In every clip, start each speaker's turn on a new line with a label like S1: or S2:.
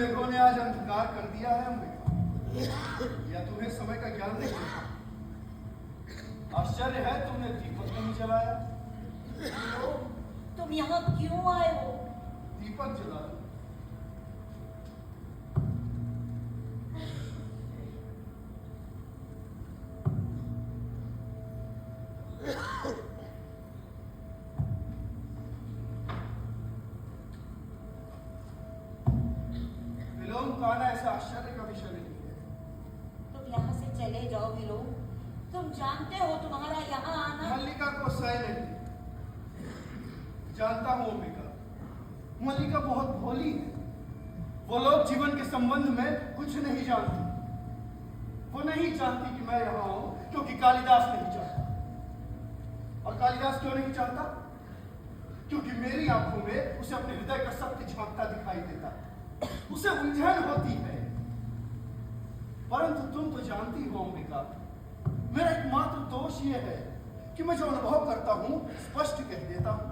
S1: मेघों ने आज अंधकार कर दिया है अम्बिका, या तुम्हें समय का ज्ञान नहीं है? आश्चर्य है तुमने दीपक नहीं जलाया।
S2: तो तुम यहाँ क्यों आए हो?
S1: दीपक जला दो। विलोम का आना ऐसा आश्चर्य का विषय नहीं है।
S2: तुम यहाँ से चले जाओ विलोम। तुम जानते हो तुम्हारा यहाँ आना।
S1: मल्लिका को सह नहीं जानता हूँ अम्बिका, मल्लिका बहुत भोली है। वो लोग जीवन के संबंध में कुछ नहीं जानती। वो नहीं चाहती कि मैं यहाँ आऊं क्योंकि कालिदास नहीं चाहता। और कालिदास क्यों नहीं चाहता? क्योंकि मेरी आंखों में उसे अपने हृदय का सत्य झांकता दिखाई देता, उसे उलझन होती है। परंतु तुम तो जानती हो अम्बिका, मेरा एकमात्र दोष यह है कि मैं जो अनुभव करता हूं स्पष्ट कह देता हूं।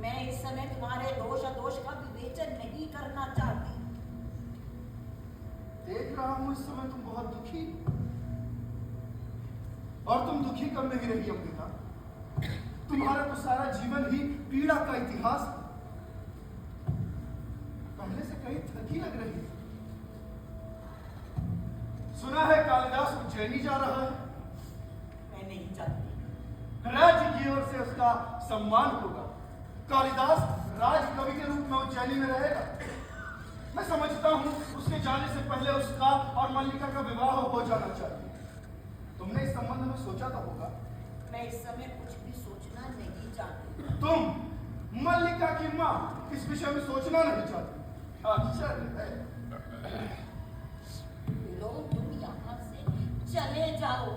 S2: मैं इस समय तुम्हारे दोष अदोष का विवेचन नहीं करना चाहती।
S1: देख रहा हूं इस समय तुम बहुत दुखी, और तुम दुखी कब नहीं रही अम्बिका। तुम्हारा तो सारा जीवन ही पीड़ा का इतिहास है। पहले से कहीं थकी लग रही है। सुना है कालिदास उज्जैनी जा रहा है।
S2: मैं नहीं चाहती।
S1: राज्य की ओर से उसका सम्मान होगा। कालिदास राज कवि के रूप में उज्जैनी में रहेगा। मैं समझता हूं उसके जाने से पहले उसका और मल्लिका का विवाह हो जाना चाहिए। तुमने इस संबंध में सोचा तो होगा।
S2: मैं इस समय कुछ भी सोचना नहीं चाहती।
S1: तुम मल्लिका की मां इस विषय में सोचना नहीं चाहती। आश्चर्य है।
S2: विलोम, तुम यहाँ से चले जाओ।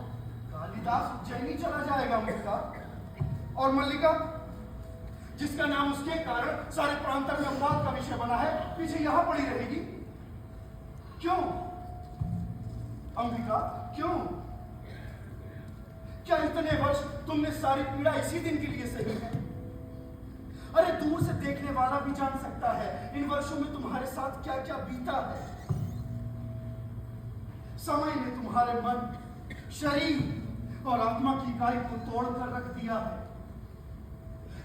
S1: कालिदास उज्जैनी चला जाएगा अम्बिका, और मल्लिका जिसका नाम उसके कारण सारे प्रांतर में अपराध का विषय बना है, पीछे यहां पड़ी रहेगी। क्यों अम्बिका, क्यों? क्या इतने वर्ष तुमने सारी पीड़ा इसी दिन के लिए सही है? अरे दूर से देखने वाला भी जान सकता है इन वर्षों में तुम्हारे साथ क्या क्या बीता है। समय ने तुम्हारे मन, शरीर और आत्मा की इकाई को तोड़कर रख दिया है।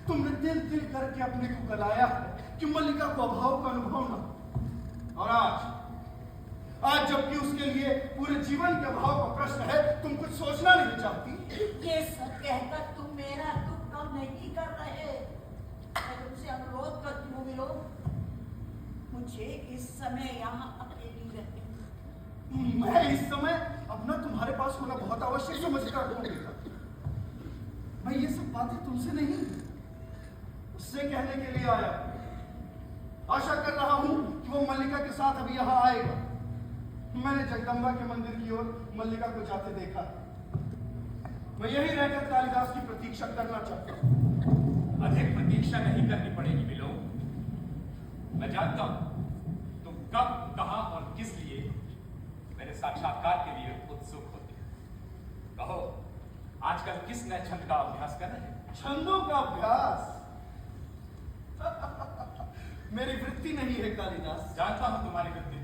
S1: तुमने दिल दिल करके अपने को गलाया है कि मल्लिका को अभाव का अनुभव न। और आज जबकि उसके लिए पूरे जीवन के अभाव का प्रश्न है, तुम कुछ सोचना नहीं चाहती।
S2: ये सब कहकर तुम मेरा दुख कम नहीं कर रहे। मैं तुमसे अनुरोध करती हूँ विलोम, मुझे इस समय यहाँ अकेली रहती।
S1: मैं इस समय अपना तुम्हारे पास होना बहुत आवश्यक समझता हूँ। मैं ये सब बातें तुमसे नहीं, उससे कहने के लिए आया। आशा कर रहा हूं कि वो मल्लिका के साथ अभी यहाँ आएगा। मैंने जगदम्बा के मंदिर की ओर मल्लिका को जाते देखा। मैं यही रहकर कालिदास की प्रतीक्षा करना चाहता हूं।
S3: अधिक प्रतीक्षा नहीं करनी पड़ेगी विलोम। मैं जानता हूं तुम कब, कहां और किस लिए मेरे साक्षात्कार के लिए उत्सुक होते हो। कहो, आजकल किस नए छंद का अभ्यास कर रहे हैं?
S1: छंदों का अभ्यास मेरी वृत्ति नहीं है कालिदास।
S3: जानता हूं तुम्हारी वृत्ति